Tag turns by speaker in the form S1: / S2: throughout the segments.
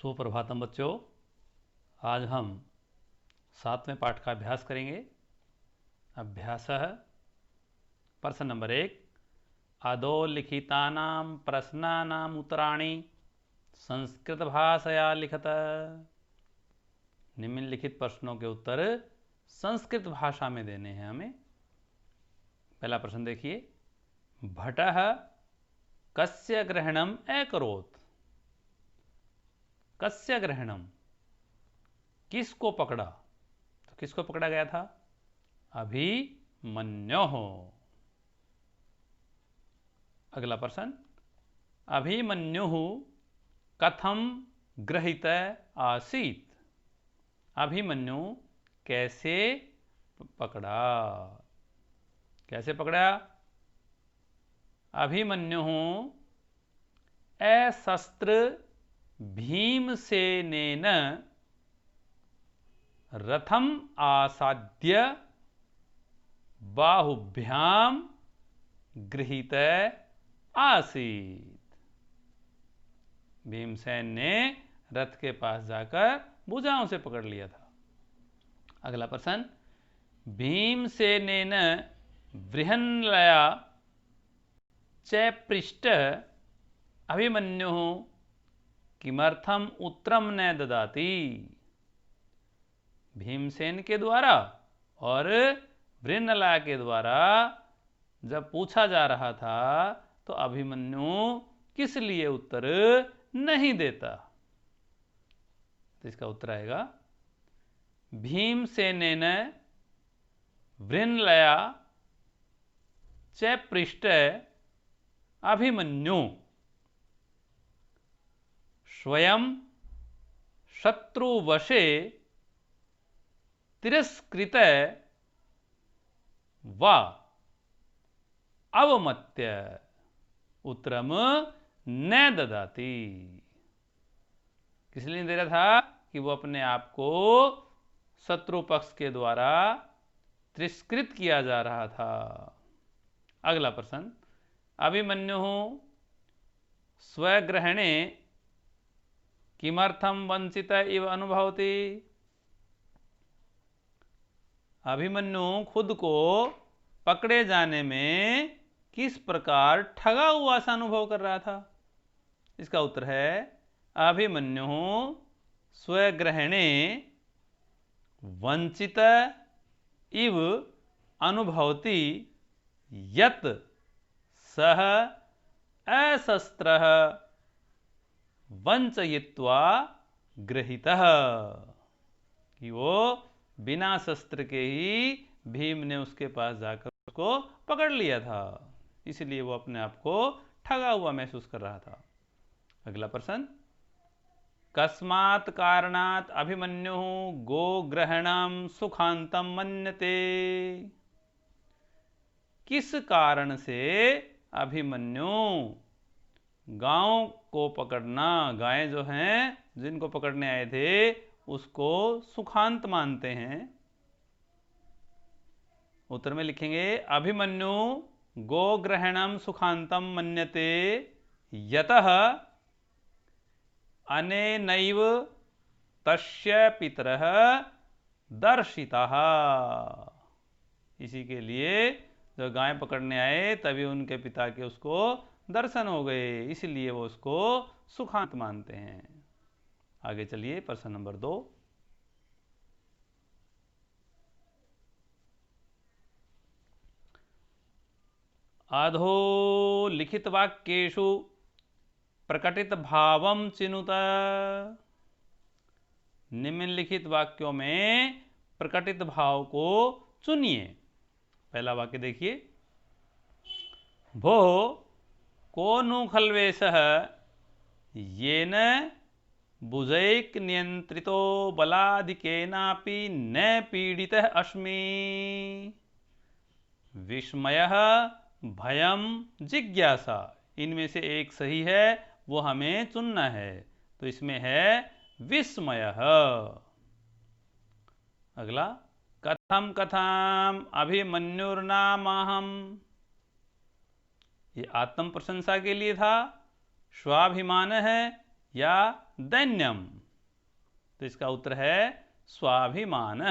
S1: सुप्रभातम बच्चों। आज हम 7वें पाठ का अभ्यास करेंगे। अभ्यासः प्रश्न नंबर 1। अधो लिखितानां प्रश्नानाम् उत्तराणि संस्कृतभाषया लिखत। निम्नलिखित प्रश्नों के उत्तर संस्कृत भाषा में देने हैं हमें। पहला प्रश्न देखिए। भटः कस्य ग्रहणम् अकरोत्। कस्य ग्रहणम, किसको पकड़ा? तो किसको पकड़ा गया था? अभिमन्योः। अगला प्रश्न। अभिमन्युः कथम गृहीत आसीत्। अभिमन्यु कैसे पकड़ा? कैसे पकड़ा? अभिमन्युः अशस्त्र भीमसेनेन रथम आसाद्य बाहुभ्याम गृहीत आसीत्। भीमसेन ने रथ के पास जाकर भुजाओं से पकड़ लिया था। अगला प्रश्न। भीमसेनेन बृहन्नया च पृष्ठ अभिमन्युः किमर्थम उत्तरम न ददाति। भीमसेन के द्वारा और बृहन्नला के द्वारा जब पूछा जा रहा था तो अभिमन्यु किस लिए उत्तर नहीं देता? तो इसका उत्तर आएगा भीमसेनेन बृहन्नया च पृष्ठ अभिमन्यु स्वयं शत्रुवशे तिरस्कृत वा अवमत्य उत्तरम न ददाति। किस लिए दे रहा था? कि वो अपने आप को शत्रु पक्ष के द्वारा तिरस्कृत किया जा रहा था। अगला प्रश्न। अभिमन्युः स्वग्रहणे किमर्थम वंचित इव अनुभवति। अभिमन्यु खुद को पकड़े जाने में किस प्रकार ठगा हुआ सा अनुभव कर रहा था? इसका उत्तर है अभिमन्यु स्वग्रहणे वंचित इव अनुभवति यत् सह अशस्त्रः वंचयित्वा गृहीतः। कि वो बिना शस्त्र के ही भीम ने उसके पास जाकर उसको पकड़ लिया था, इसलिए वो अपने आप को ठगा हुआ महसूस कर रहा था। अगला प्रश्न। कस्मात् कारणात् अभिमन्युः गोग्रहणं सुखांतम मन्यते। किस कारण से अभिमन्यु गांव को पकड़ना, गायें जो हैं जिनको पकड़ने आए थे, उसको सुखांत मानते हैं? उत्तर में लिखेंगे अभिमन्यु गोग्रहणम सुखांतम मन्यते यतः अनेनैव तस्य पितरः दर्शिताः। इसी के लिए जब गाय पकड़ने आए तभी उनके पिता के उसको दर्शन हो गए, इसलिए वो उसको सुखांत मानते हैं। आगे चलिए प्रश्न नंबर 2। अधो लिखित वाक्येषु प्रकटित भावम चिनुत। निम्नलिखित वाक्यों में प्रकटित भाव को चुनिए। पहला वाक्य देखिए। भो को नु खल्वेशः येन भुजैक नियंत्रितो बलाधिकेनापि न पीडितः अस्मि। विस्मयः भयम जिज्ञासा, इनमें से एक सही है, वो हमें चुनना है। तो इसमें है विस्मयः। अगला। कथम कथम अभिमन्युर्नामहम। ये आत्म प्रशंसा के लिए था, स्वाभिमान है या दैन्यम। तो इसका उत्तर है स्वाभिमान।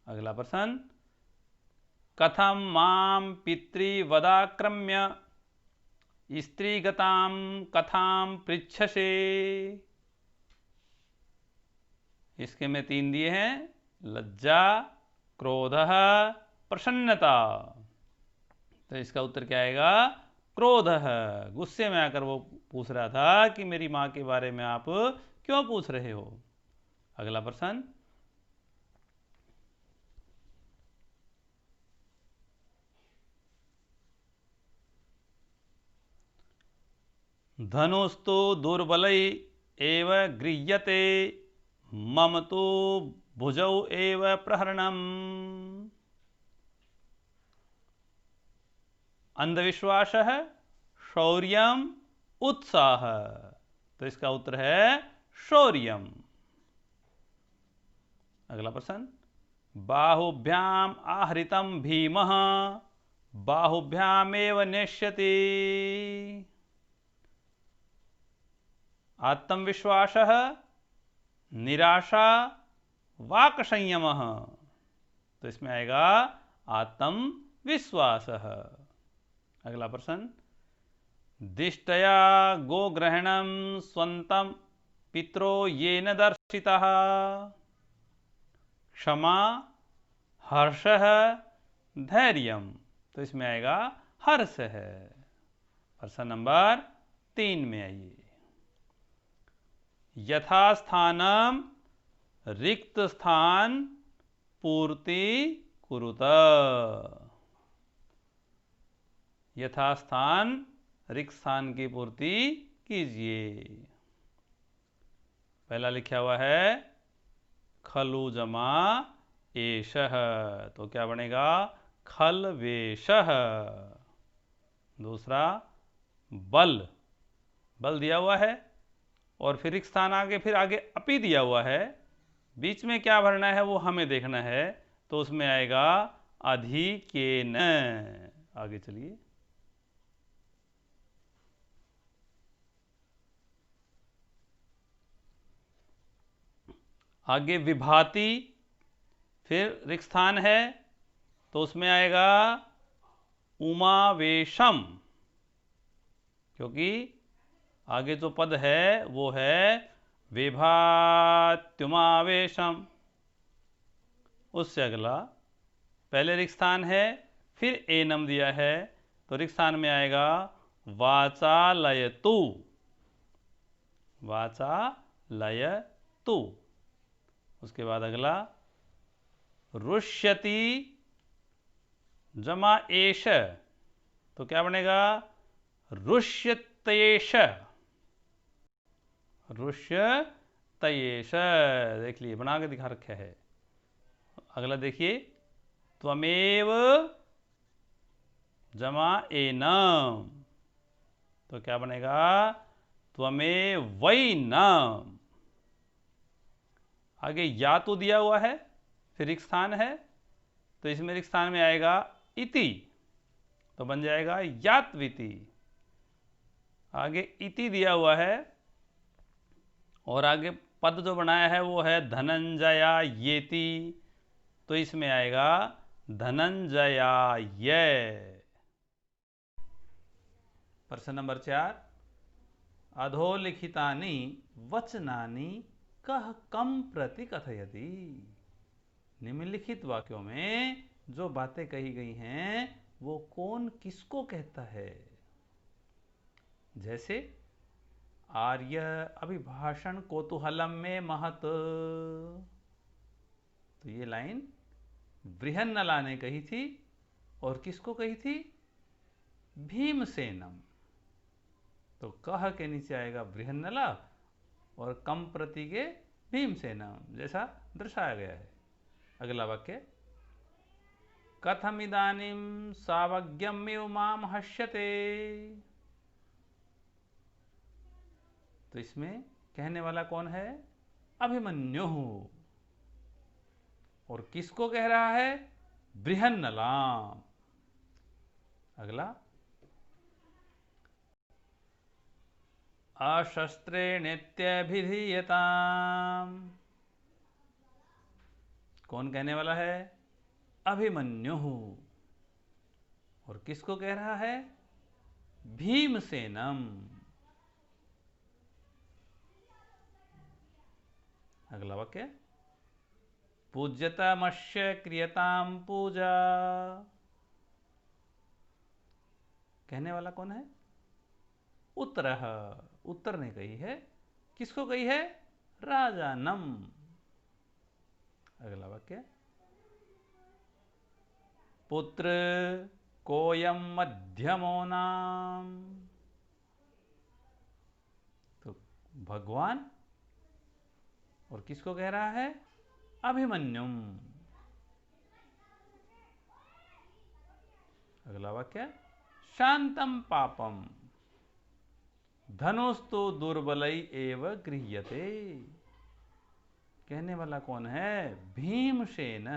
S1: अगला प्रश्न, कथम माम पितृवदाक्रम्य स्त्रीगताम कथाम पृच्छसे। इसके में 3 दिए हैं, लज्जा, क्रोध, प्रसन्नता। तो इसका उत्तर क्या आएगा? क्रोध है। गुस्से में आकर वो पूछ रहा था कि मेरी मां के बारे में आप क्यों पूछ रहे हो। अगला प्रश्न, धनुस्तु दुर्बलै एव गृह्यते मम तो भुजौ एव प्रहरणम्। अंधविश्वास है, शौर्यम, उत्साह। तो इसका उत्तर है शौर्यम। अगला प्रश्न, बाहुभ्याम आहृतम भीमः बाहुभ्यामेव नेष्यति। आत्मविश्वास, निराशा, वाक संयम। तो इसमें आएगा आत्मविश्वास। अगला प्रश्न, दिष्टया गोग्रहणम स्वंतम पित्रो येन दर्शितः। क्षमा, हर्ष, धैर्यम। तो इसमें आएगा हर्ष है। प्रश्न नंबर 3 में आइए, यथास्थानम रिक्त स्थान पूर्ति कुरुत। यथास्थान रिक्त स्थान की पूर्ति कीजिए। पहला लिखा हुआ है खलु जमा एषः, तो क्या बनेगा? खलवेशः। दूसरा, बल, बल दिया हुआ है और फिर रिक्त स्थान आगे, फिर आगे अपि दिया हुआ है, बीच में क्या भरना है वो हमें देखना है। तो उसमें आएगा अधिकेन। आगे चलिए, आगे विभाति, फिर रिक्त स्थान है तो उसमें आएगा उमावेशम, क्योंकि आगे जो पद है वो है विभात्युमावेशम। उससे अगला पहले रिक्त स्थान है, फिर एनम दिया है, तो रिक्त स्थान में आएगा वाचालयतु। वाचालयतु। उसके बाद अगला रुष्यति जमा एष, तो क्या बनेगा? रुष्यतेष। रुष्यतेष। देख लिए, बना के दिखा रखा है। अगला देखिए, त्वमेव जमा एनम, तो क्या बनेगा? त्वमेवैनम। आगे या तो दिया हुआ है, फिर रिक्त स्थान है, तो इसमें रिक्त स्थान में आएगा इति, तो बन जाएगा यात्विति। आगे इति दिया हुआ है और आगे पद जो बनाया है वो है धनंजया येति, तो इसमें आएगा धनंजयाय। प्रश्न नंबर 4, अधोलिखितानि वचनानि कः कम प्रति कथयति। निम्नलिखित वाक्यों में जो बातें कही गई हैं वो कौन किसको कहता है। जैसे आर्य अभिभाषण कौतूहलम में महत, तो ये लाइन बृहन्नला ने कही थी और किसको कही थी? भीमसेनम। तो कह के नीचे आएगा बृहन्नला और कम प्रति के भीमसेनम, जैसा दर्शाया गया है। अगला वाक्य, कथमिदानीं सावज्ञमेव माम हश्यते। तो इसमें कहने वाला कौन है? अभिमन्यु। और किसको कह रहा है? बृहन्नलाम। अगला, अशस्त्रे नित्यभिधीयताम्। कौन कहने वाला है? अभिमन्यु। और किसको कह रहा है? भीमसेनम। अगला वाक्य, पूज्यतामस्य क्रियताम पूजा। कहने वाला कौन है? उत्तरः। उत्तर ने कही है। किसको कही है? राजानम। अगला वाक्य, पुत्र कोयम मध्यमो नाम। तो भगवान। और किसको कह रहा है? अभिमन्युम। अगला वाक्य, शांतम पापम धनुस्तु दुर्बलई एव गृह्यते। कहने वाला कौन है? भीमसेन।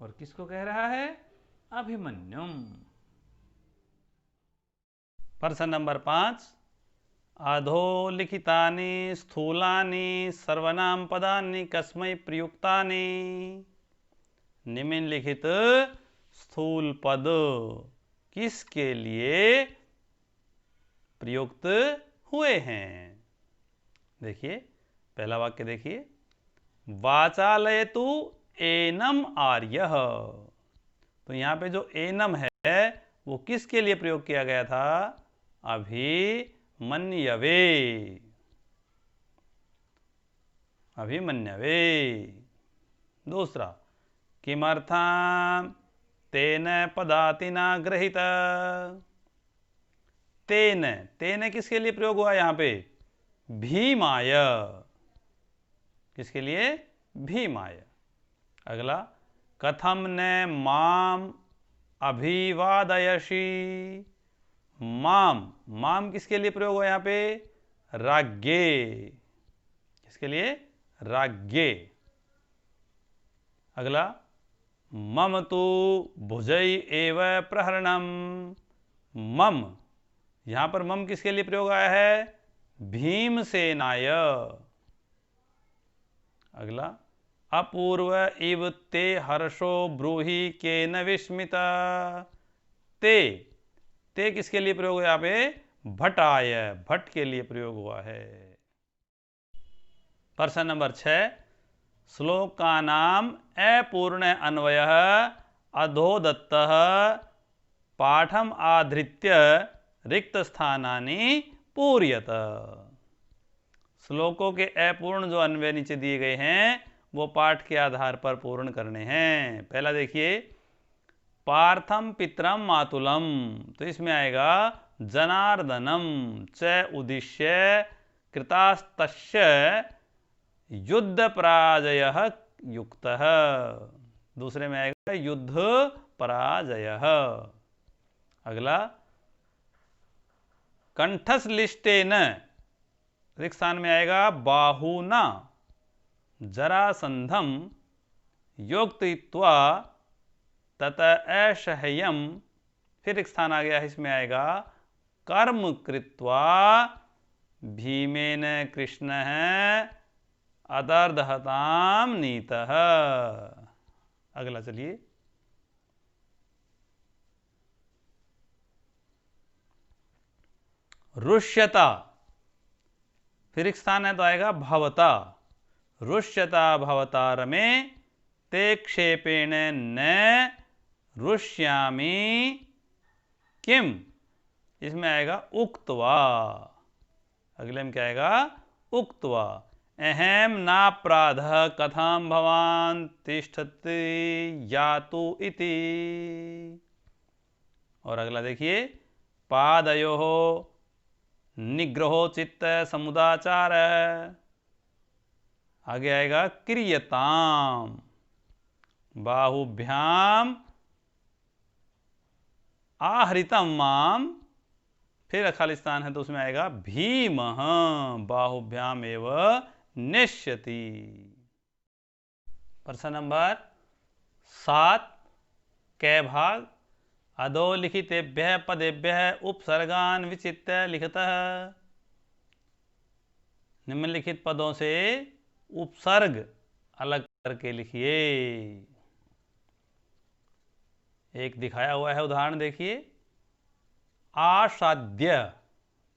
S1: और किसको कह रहा है? अभिमन्युम। प्रश्न नंबर 5, अधोलिखितानि स्थूलानि सर्वनाम पदानि कस्मै प्रयुक्तानि। निम्नलिखित स्थूल पद किसके लिए प्रयुक्त हुए हैं? देखिए पहला वाक्य देखिए, वाचालयतु एनम आर्यः। तो यहां पे जो एनम है वो किसके लिए प्रयोग किया गया था? अभिमन्यवे। अभिमन्यवे। दूसरा, किमर्थं तेन पदातिना गृहीत। तेन, तेन किसके लिए प्रयोग हुआ यहां पे? भीमाय। किसके लिए? भीमाय। अगला, कथम न माम अभिवादयसि। माम, माम किसके लिए प्रयोग हुआ यहां पे? राज्ञे। किसके लिए? राज्ञे। अगला, मम तु भुजै एव प्रहरणम। मम, यहां पर मम किसके लिए प्रयोग आया है? भीमसेनाय। अगला, अपूर्व इव ते हर्षो ब्रूहि केन विस्मिता। ते, ते किसके लिए प्रयोग हुआ यहाँ पे? भटाय, भट के लिए प्रयोग हुआ है। प्रश्न नंबर 6, श्लोकानाम अपूर्ण अन्वयः अधोदत्तः पाठम आधृत्य रिक्त स्थानानि पूर्यत। श्लोकों के अपूर्ण जो अन्वय नीचे दिए गए हैं वो पाठ के आधार पर पूर्ण करने हैं। पहला देखिए, पार्थम पितरम मातुलम। तो इसमें आएगा जनार्दनम च उद्दिश्य कृतास्तस्य युद्ध पराजयः युक्तः। दूसरे में आएगा युद्ध पराजयः। अगला, कंठस्लिष्टेन, रिक्त स्थान में आएगा बाहुना जरासंधम योक्तयित्वा तत असह्यम। फिर एक स्थान आ गया है, इसमें आएगा कर्म कृत्वा भीमेन कृष्णः अदर्दहताम नीतः। अगला चलिए, रुष्यता, फिर एक स्थान है तो आएगा भवता। रुष्यता भवता रमे ते क्षेपेण न रुष्यामि किम। इसमें आएगा उक्त्वा। अगले में क्या आएगा? उक्त्वा। अहम नापराधः कथं भवान् तिष्ठति यातु इति। और अगला देखिए, पादयोः निग्रहो चित्त समुदाचार। आगे आएगा क्रियताम। बाहुभ्याम आहृतम माम। फिर खाली स्थान है तो उसमें आएगा भीमः बाहुभ्याम एव नेष्यति। प्रश्न नंबर 7, कै भाग अधोलिखितेभ्यः पदेभ्यः उपसर्गान् विचित्य लिखतः। निम्नलिखित पदों से उपसर्ग अलग करके लिखिए। एक दिखाया हुआ है उदाहरण देखिए, आसाध्य,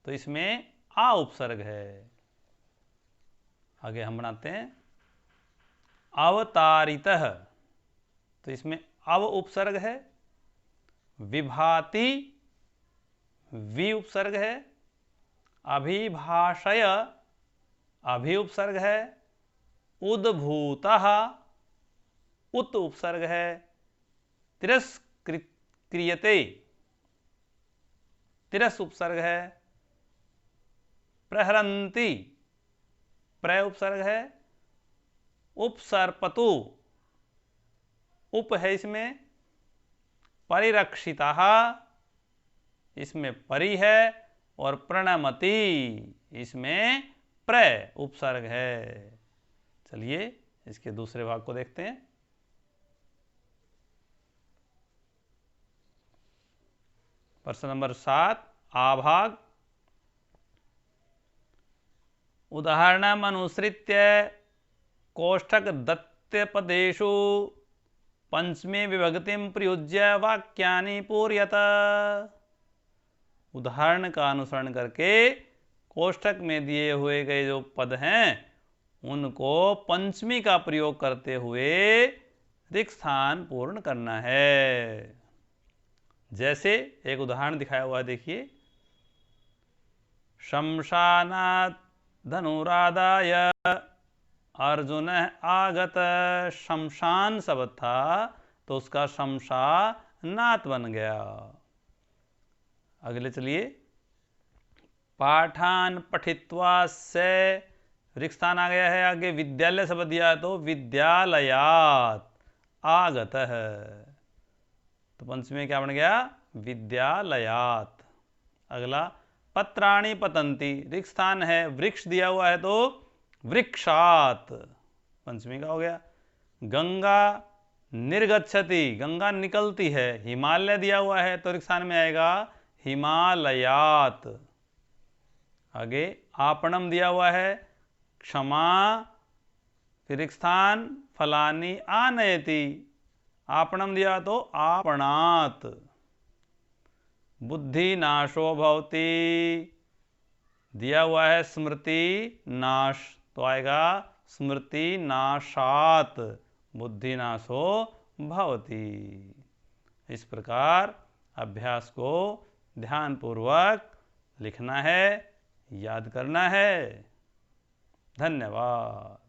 S1: तो इसमें आ उपसर्ग है। आगे हम बनाते हैं अवतारितः, तो इसमें अव उपसर्ग है। विभाति, वि उपसर्ग है। अभिभाषय, अभि उपसर्ग है। उद्भूतः, उत उपसर्ग है। तिरस्क्रियते, तिरस उपसर्ग है। प्रहरन्ति, प्र उपसर्ग है। उपसर्पतु, उप है इसमें। परिरक्षितः, इसमें परि है। और प्रणमति, इसमें प्र उपसर्ग है। चलिए इसके दूसरे भाग को देखते हैं। प्रश्न नंबर 7, आभाग। उदाहरणम् अनुसृत्य कोष्ठक दत्तपदेषु पंचमी विभक्तिं प्रयुज्य वाक्यानि पूरयत। उदाहरण का अनुसरण करके कोष्ठक में दिए हुए गए जो पद हैं उनको पंचमी का प्रयोग करते हुए रिक्त स्थान पूर्ण करना है। जैसे एक उदाहरण दिखाया हुआ है, देखिए, शमशानात् धनुरादाय अर्जुन आगत। शमशान शब्द था तो उसका शमशानात् बन गया। अगले चलिए, पाठान पठित्वा से रिक्त स्थान आ गया है। आगे विद्यालय शब्द दिया तो विद्यालयात् आगत है, तो पंचमी में क्या बन गया? विद्यालयात्। अगला, पत्राणि पतन्ति, रिक्त स्थान है, वृक्ष दिया हुआ है तो वृक्षात्, पंचमी का हो गया। गंगा निर्गच्छति, गंगा निकलती है। हिमालय दिया हुआ है तो रिक्त स्थान में आएगा हिमालयात्। आगे, आपणम दिया हुआ है, क्षमा, फिर रिक्त स्थान फलानि आनयति, आपणम दिया तो आपणात्। बुद्धि नाशो भवति, दिया हुआ है स्मृति नाश तो आएगा स्मृति नाशात्, बुद्धि नाशो भवति। इस प्रकार अभ्यास को ध्यानपूर्वक लिखना है, याद करना है। धन्यवाद।